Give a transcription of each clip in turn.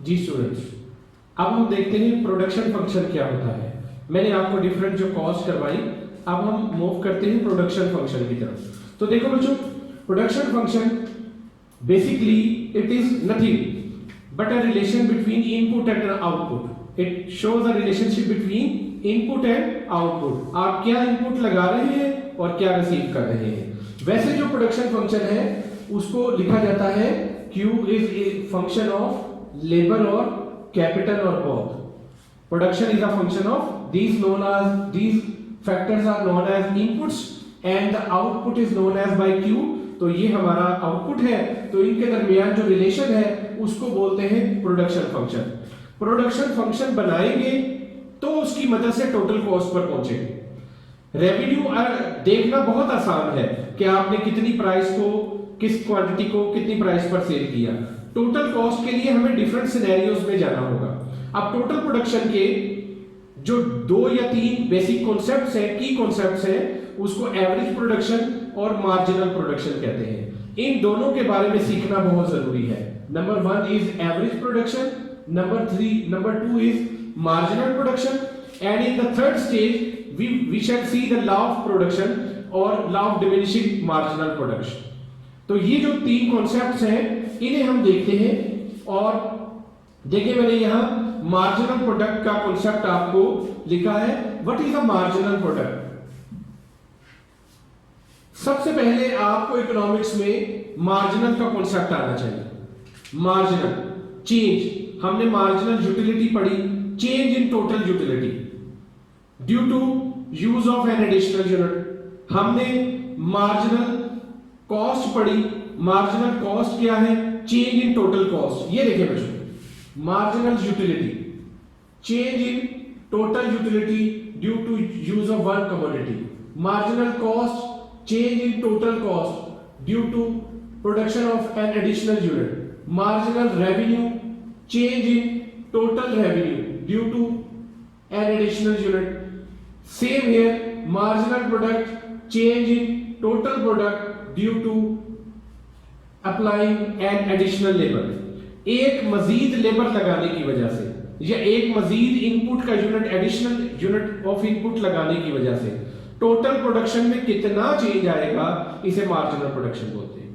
जी students, अब हम देखते हैं प्रोडक्शन फंक्शन क्या होता है। मैंने आपको डिफरेंट जो कॉस्ट करवाई, अब हम मूव करते हैं प्रोडक्शन फंक्शन की तरफ। तो देखो बच्चों, production function basically it is nothing but a relation between input and output. It shows a relationship between input and output. आप क्या इनपुट लगा रहे हैं और क्या रिसीव कर रहे हैं। वैसे जो प्रोडक्शन फंक्शन है उसको लिखा जाता है Q is a function of labour और कैपिटल और both. Production is a function of these factors are known as inputs and the output is known as by Q। तो ये हमारा आउटपुट है, तो इनके दरमियान जो रिलेशन है उसको बोलते हैं प्रोडक्शन फंक्शन। प्रोडक्शन फंक्शन बनाएंगे तो उसकी मदद से टोटल कॉस्ट पर पहुंचेंगे। रेवेन्यू देखना बहुत आसान है कि आपने कितनी प्राइस को, किस क्वांटिटी को कितनी प्राइस पर सेल किया। टोटल कॉस्ट के लिए हमें डिफरेंट सिनेरियोज में जाना होगा। अब टोटल प्रोडक्शन के जो 2 या 3 बेसिक कॉन्सेप्ट्स हैं, की कॉन्सेप्ट्स हैं, उसको एवरेज प्रोडक्शन और मार्जिनल प्रोडक्शन कहते हैं। इन दोनों के बारे में सीखना बहुत जरूरी है। Number 1 is average production, number 2 is marginal production, and in the third stage we shall see the law of production or law of diminishing marginal production। तो ये जो 3 कॉन्सेप्ट्स हैं इन्हें हम देखते हैं। और देखिए मैंने यहाँ मार्जिनल प्रोडक्ट का कॉन्सेप्ट आपको लिखा है। What is a marginal product. सबसे पहले आपको इकोनॉमिक्स में मार्जिनल का कॉन्सेप्ट आना चाहिए। मार्जिनल चेंज, हमने मार्जिनल यूटिलिटी पढ़ी, change in total utility due to use of an additional unit। हमने मार्जिनल कॉस्ट पढ़ी। मार्जिनल कॉस्ट क्या है? Change in total cost. ये देखिए बच्चों, marginal utility, change in total utility due to use of one commodity. Marginal cost, change in total cost due to production of an additional unit. Marginal revenue, change in total revenue due to an additional unit। Same here, marginal product, change in total product due to applying an additional labor। एक मजीद labour लगाने की वजह से या एक मजीद input का unit, additional unit of input लगाने की वजह से टोटल प्रोडक्शन में कितना चेंज आएगा, इसे मार्जिनल प्रोडक्शन बोलते हैं।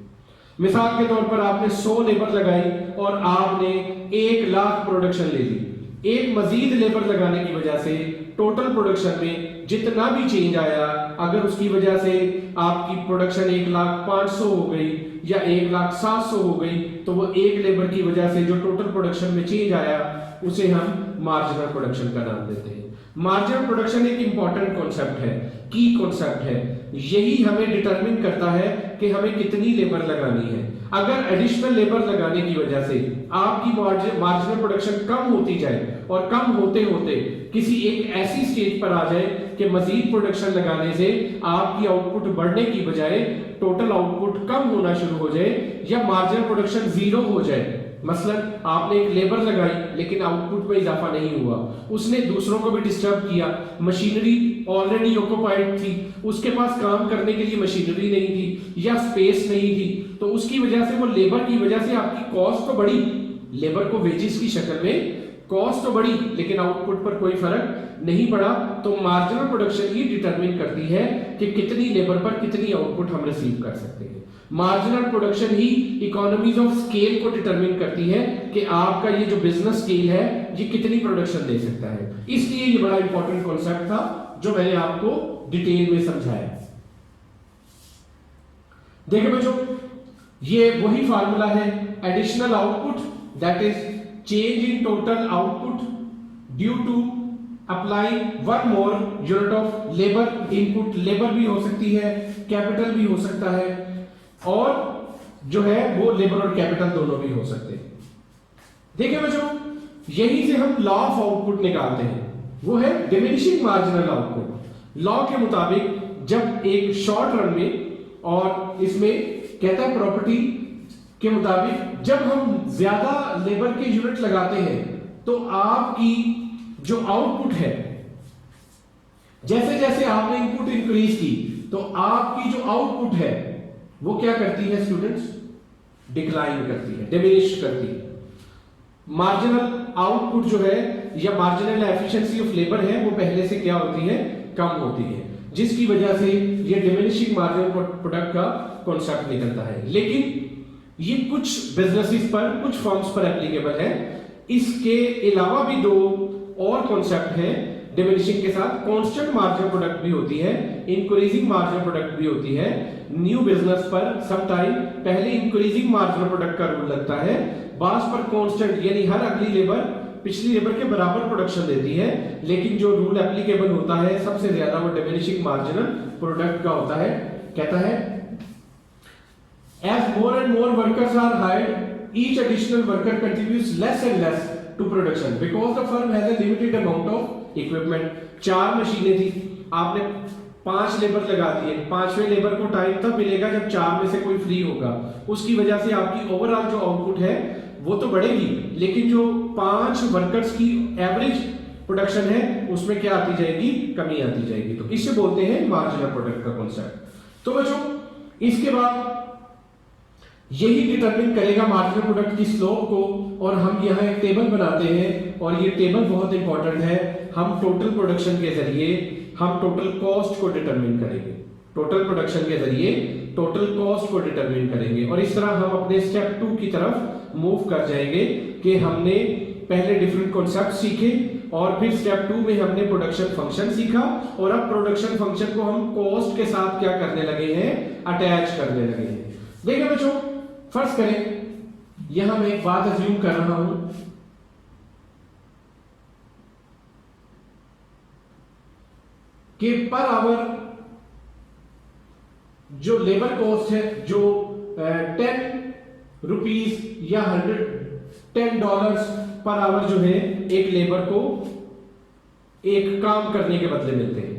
मिसाल के तौर पर आपने 100 लेबर लगाई और आपने 1 लाख प्रोडक्शन ले ली। एक मजीद लेबर लगाने की वजह से टोटल प्रोडक्शन में जितना भी चेंज आया, अगर उसकी वजह से आपकी प्रोडक्शन 1,05,000 हो गई या 1,07,000 हो गई, तो वो एक लेबर की वजह से जो टोटल प्रोडक्शन में चेंज आया उसे हम मार्जिनल प्रोडक्शन का नाम देते हैं। मार्जिनल प्रोडक्शन एक इंपॉर्टेंट कॉन्सेप्ट है, की कॉन्सेप्ट है। यही हमें डिटरमिन करता है कि हमें कितनी लेबर लगानी है। अगर एडिशनल लेबर लगाने की वजह से आपकी मार्जिनल प्रोडक्शन कम होती जाए और कम होते होते किसी एक ऐसी स्टेज पर आ जाए कि मजीद प्रोडक्शन लगाने से आपकी आउटपुट बढ़ने की बजाय टोटल आउटपुट कम होना शुरू हो जाए या मार्जिनल प्रोडक्शन 0 हो जाए। मसलन आपने एक लेबर लगाई लेकिन आउटपुट में इजाफा नहीं हुआ, उसने दूसरों को भी डिस्टर्ब किया, मशीनरी ऑलरेडी ऑक्युपाइड थी, उसके पास काम करने के लिए मशीनरी नहीं थी या स्पेस नहीं थी, तो उसकी वजह से, वो लेबर की वजह से आपकी कॉस्ट तो बढ़ी, लेबर को वेजेस की शक्ल में कॉस्ट तो बढ़ी लेकिन आउटपुट पर कोई फर्क नहीं पड़ा। तो मार्जिनल प्रोडक्शन ही डिटरमिन करती है कि कितनी लेबर पर कितनी आउटपुट हम रिसीव कर सकते हैं। Marginal production he economies of scale को डिटरमिन करती है कि आपका ये जो बिजनेस स्केल है ये कितनी प्रोडक्शन दे सकता है। इसलिए ये बड़ा इंपॉर्टेंट कॉन्सेप्ट था जो मैंने आपको डिटेल में समझाया। देखिए बच्चों, ये वही फार्मूला है, additional output that is change in total output due to applying one more unit of labour. Input labour भी हो सकती है, कैपिटल भी हो सकता है, और जो है वो लेबर और कैपिटल दोनों भी हो सकते हैं। देखिए बच्चों, यहीं से हम लॉ ऑफ आउटपुट निकालते हैं, वो है डिमिनिशिंग मार्जिनल आउटपुट। लॉ के मुताबिक जब एक शॉर्ट रन में, और इसमें कहता है प्रॉपर्टी के मुताबिक, जब हम ज्यादा लेबर के यूनिट लगाते हैं तो आपकी जो आउटपुट है, जैसे जैसे आपने इनपुट इंक्रीज की तो आपकी जो आउटपुट है वो क्या करती है स्टूडेंट्स? डिक्लाइन करती है, डिमिनिश करती है। मार्जिनल आउटपुट जो है या मार्जिनल एफिशिएंसी ऑफ लेबर है वो पहले से क्या होती है, कम होती है, जिसकी वजह से ये डिमिनिशिंग मार्जिनल प्रोडक्ट का कॉन्सेप्ट निकलता है। लेकिन ये कुछ बिजनेसेस पर, कुछ फर्म्स पर एप्लीकेबल है। इसके अलावा भी दो और कॉन्सेप्ट हैं डिमिनिशिंग के साथ। कांस्टेंट मार्जिनल प्रोडक्ट भी होती है, इंक्रीजिंग मार्जिनल प्रोडक्ट भी होती है। न्यू बिजनेस पर सम टाइम पहले इंक्रीजिंग मार्जिनल प्रोडक्ट का रूल लगता है, बास पर कांस्टेंट, यानी हर अगली लेबर पिछली लेबर के बराबर प्रोडक्शन देती है। लेकिन जो रूल एप्लीकेबल होता है सबसे ज्यादा वो डिमिनिशिंग मार्जिनल प्रोडक्ट का होता है। कहता है as more and more workers are hired, each additional worker contributes less and less to production because the firm has a limited amount of equipment। 4 मशीनें थी, आपने 5 लेबर लगा दिए, 5वें लेबर को टाइम तब मिलेगा जब 4 में से कोई फ्री होगा। उसकी वजह से आपकी ओवरऑल जो आउटपुट है वो तो बढ़ेगी, लेकिन जो 5 वर्कर्स की एवरेज प्रोडक्शन है उसमें क्या आती जाएगी, कमी आती जाएगी। तो इसे बोलते हैं मार्जिनल प्रोडक्ट का कॉन्सेप्ट। तो बच्चों इसके बाद यही डिटरमिन करेगा मार्जिनल प्रोडक्ट की स्लोप को, और हम यहाँ एक टेबल बनाते हैं और ये टेबल बहुत इंपॉर्टेंट है। हम टोटल प्रोडक्शन के जरिए हम टोटल कॉस्ट को डिटरमिन करेंगे, टोटल प्रोडक्शन के जरिए टोटल कॉस्ट को डिटरमिन करेंगे, और इस तरह हम अपने स्टेप 2 की तरफ मूव कर जाएंगे कि हमने पहले डिफरेंट कॉन्सेप्ट सीखे और फिर स्टेप 2 में हमने प्रोडक्शन फंक्शन सीखा, और अब प्रोडक्शन फंक्शन को हम कॉस्ट के साथ क्या करने लगे हैं, अटैच करने लगे हैं। देखिए बच्चों, फर्स्ट करें, यहां मैं एक बात अज्यूम कर रहा हूं कि पर आवर जो लेबर कॉस्ट है, जो 10 रुपीज या $10 पर आवर जो है एक लेबर को एक काम करने के बदले मिलते हैं।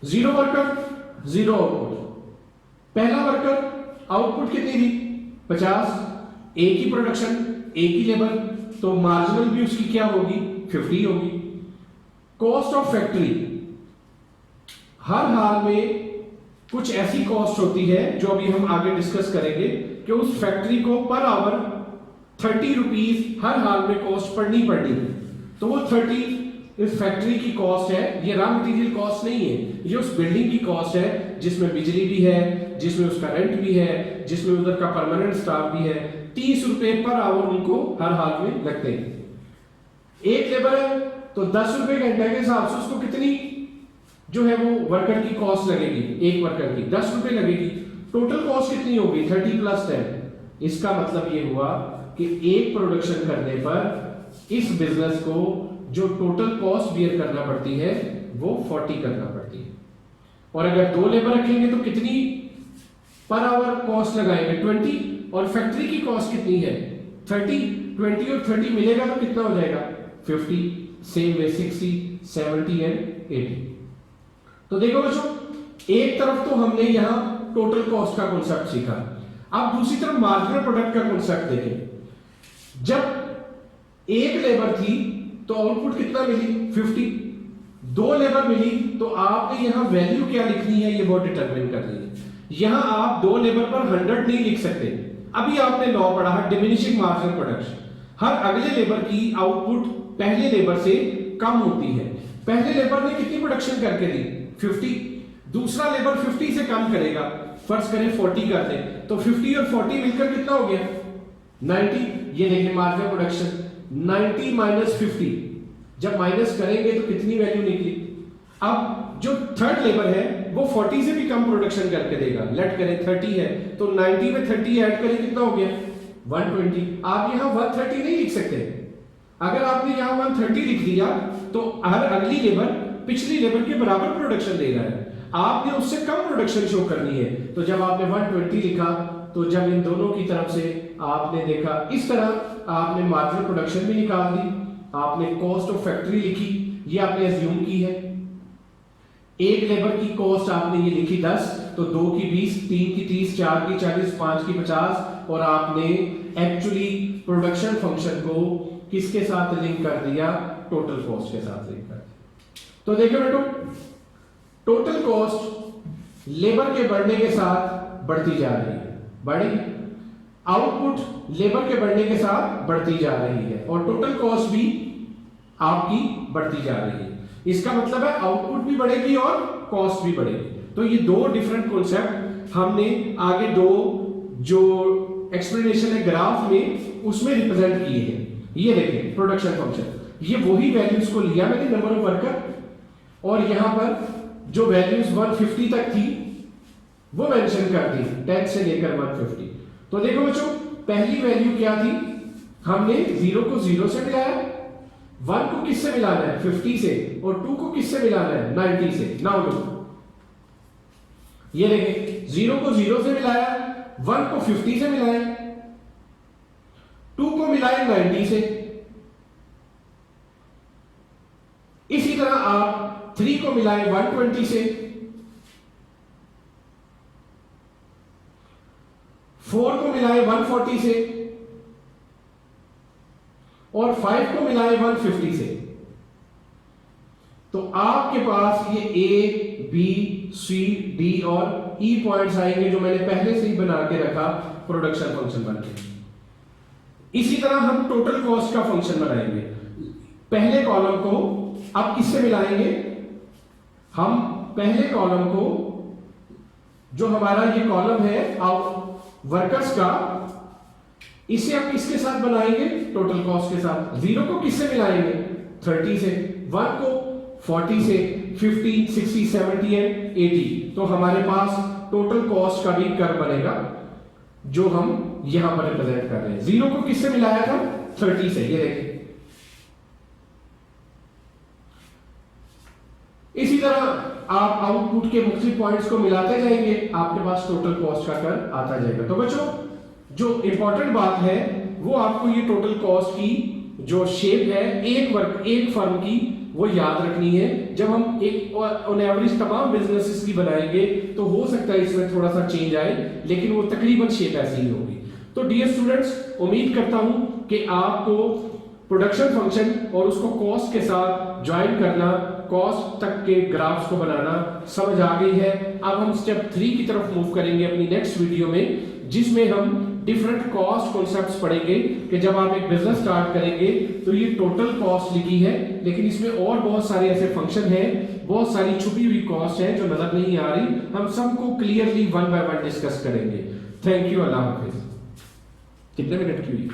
0 वर्कर 0 आउटपुट। पहला वर्कर आउटपुट कितनी थी, 50, एक ही प्रोडक्शन एक ही लेबर, तो मार्जिनल भी उसकी क्या होगी, 50 होगी। कॉस्ट ऑफ फैक्ट्री, हर हाल में कुछ ऐसी कॉस्ट होती है जो अभी हम आगे डिस्कस करेंगे कि उस फैक्ट्री को पर आवर 30 रुपीज हर हाल में कॉस्ट पड़नी है, तो वो 30 इस फैक्ट्री की कॉस्ट है। ये रॉ मटेरियल कॉस्ट नहीं है, ये उस बिल्डिंग की कॉस्ट है जिसमें बिजली भी है, जिसमें उसका रेंट भी है, जिसमें उधर का परमानेंट स्टाफ भी है। 30 रुपए पर आवर उनको हर हाल में लगते हैं। एक लेबर है तो 10 रुपए घंटे के हिसाब से उसको कितनी जो है वो वर्कर की कॉस्ट लगेगी, एक वर्कर की 10 रुपए लगेगी। टोटल कॉस्ट कितनी होगी, 30 + 10। इसका मतलब ये हुआ कि एक प्रोडक्शन करने पर इस बिजनेस को जो टोटल कॉस्ट बियर करना पड़ती है वो 40 करना पड़ती है। और अगर 2 लेबर रखेंगे तो कितनी पर आवर कॉस्ट लगाएंगे, 20, और फैक्ट्री की कॉस्ट कितनी है, 30। 20 और 30 मिलेगा तो कितना हो जाएगा, 50। Same way 60, 70 and 80। तो देखो बच्चों, एक तरफ तो हमने यहां टोटल कॉस्ट का कॉन्सेप्ट सीखा, अब दूसरी तरफ मार्जिनल प्रोडक्ट का कॉन्सेप्ट देखें। जब एक लेबर थी तो आउटपुट कितना मिली, 50। 2 लेबर मिली तो आपने यहां वैल्यू क्या लिखनी है ये बहुत डिटरमिन करनी है। यहां आप 2 लेबर पर 100 नहीं लिख सकते। अभी आपने लॉ पढ़ा है डिमिनिशिंग मार्जिनल प्रोडक्शन, हर अगले लेबर की आउटपुट पहले लेबर से कम होती है। पहले लेबर ने कितनी प्रोडक्शन करके दी, 50, दूसरा लेबर 50 से कम करेगा, फर्ज करें 40 कर दे, तो 50 और 40 मिलकर कितना हो गया, 90। ये देखिए मार्जिनल प्रोडक्शन 90 - 50, जब माइनस करेंगे तो कितनी वैल्यू निकली। अब जो थर्ड लेबर है वो 40 से भी कम प्रोडक्शन करके देगा, लेट करें 30 है तो 90 में 30 ऐड करें कितना हो गया, 120। आप यहां 130 नहीं लिख सकते। अगर आपने यहां 130 लिख दिया तो हर अगली लेबर पिछली लेबर के बराबर प्रोडक्शन दे रहा है, आपने उससे कम प्रोडक्शन शो करनी है। तो जब आपने 120 लिखा तो जब इन दोनों की तरफ से आपने देखा इस तरह आपने मार्जिनल प्रोडक्शन भी निकाल दी, आपने कॉस्ट ऑफ फैक्ट्री लिखी, ये आपने अज्यूम की है। एक लेबर की कॉस्ट आपने ये लिखी 10, तो 2 की 20, 3 की 30, 4 की 40, 5 की 50, और आपने एक्चुअली प्रोडक्शन फंक्शन को किसके साथ लिंक कर दिया, टोटल कॉस्ट के साथ लिंक कर दिया। तो देखो बेटो, टोटल कॉस्ट लेबर के बढ़ने के साथ बढ़ती जा रही है, बढ़ी। आउटपुट लेबर के बढ़ने के साथ बढ़ती जा रही है और टोटल कॉस्ट भी आपकी बढ़ती जा रही है। इसका मतलब है आउटपुट भी बढ़ेगी और कॉस्ट भी बढ़ेगी। तो ये दो डिफरेंट कॉन्सेप्ट हमने आगे दो जो एक्सप्लेनेशन है ग्राफ में उसमें रिप्रेजेंट किए हैं। ये देखें प्रोडक्शन फंक्शन, ये वही वैल्यूज को लिया मैंने नंबर ऑफ वर्कर और यहां पर जो वैल्यूज 150 तक थी वो मेंशन कर दी 10 से लेकर 150। तो देखो बच्चों पहली वैल्यू क्या थी, हमने 0 को 0 से मिलाया, 1 को किससे मिलाना है 50 से और 2 को किससे मिलाना है 90 से। नाउ लुक ये देखें 0 को 0 से मिलाया, 1 को 50 से मिलाया, 2 को मिलाए 90 से। इसी तरह आप 3 को मिलाए 120 से, 4 को मिलाए 140 से और 5 को मिलाए 150 से। तो आपके पास ये A, B, C, D और E पॉइंट्स आएंगे जो मैंने पहले से ही बना के रखा प्रोडक्शन फंक्शन बन के। इसी तरह हम टोटल कॉस्ट का फंक्शन बनाएंगे। पहले कॉलम को अब किससे मिलाएंगे, हम पहले कॉलम को जो हमारा ये कॉलम है वर्कर्स का, इसे आप किसके साथ बनाएंगे टोटल कॉस्ट के साथ। 0 को किससे मिलाएंगे 30 से, 1 को 40 से, 50, 60, 70 एंड 80। तो हमारे पास टोटल कॉस्ट का भी कर्व बनेगा जो हम यहां पर रिप्रेजेंट कर रहे हैं। 0 को किससे मिलाया था 30 से, ये देखिए। इसी तरह आप आउटपुट के मुख्तलिफ पॉइंट्स को मिलाते जाएंगे, आपके पास टोटल कॉस्ट का कर्व आता जाएगा। तो बच्चों जो इंपॉर्टेंट बात है वो आपको ये टोटल कॉस्ट की जो शेप है एक फर्म की वो याद रखनी है। जब हम एक ऑन एवरेज तमाम बिजनेसेस की बनाएंगे तो हो सकता है इसमें थोड़ा सा चेंज आए, लेकिन वो तकरीबन शेप ऐसी ही होगी। तो डियर स्टूडेंट्स उम्मीद करता हूं कि आपको प्रोडक्शन फंक्शन और उसको कॉस्ट के साथ ज्वाइन करना, कॉस्ट तक के ग्राफ्स को बनाना समझ आ गई है। अब हम स्टेप 3 की तरफ मूव करेंगे अपनी नेक्स्ट वीडियो में, जिसमें हम डिफरेंट कॉस्ट कॉन्सेप्ट्स पढ़ेंगे कि जब आप एक बिजनेस स्टार्ट करेंगे तो ये टोटल कॉस्ट लिखी है, लेकिन इसमें और बहुत सारे ऐसे फंक्शन हैं, बहुत सारी छुपी हुई कॉस्ट है जो नजर नहीं आ रही। हम सबको क्लियरली 1 बाय 1 डिस्कस करेंगे। थैंक यू, अल्लाह हाफिज। कितने मिनट की हुई?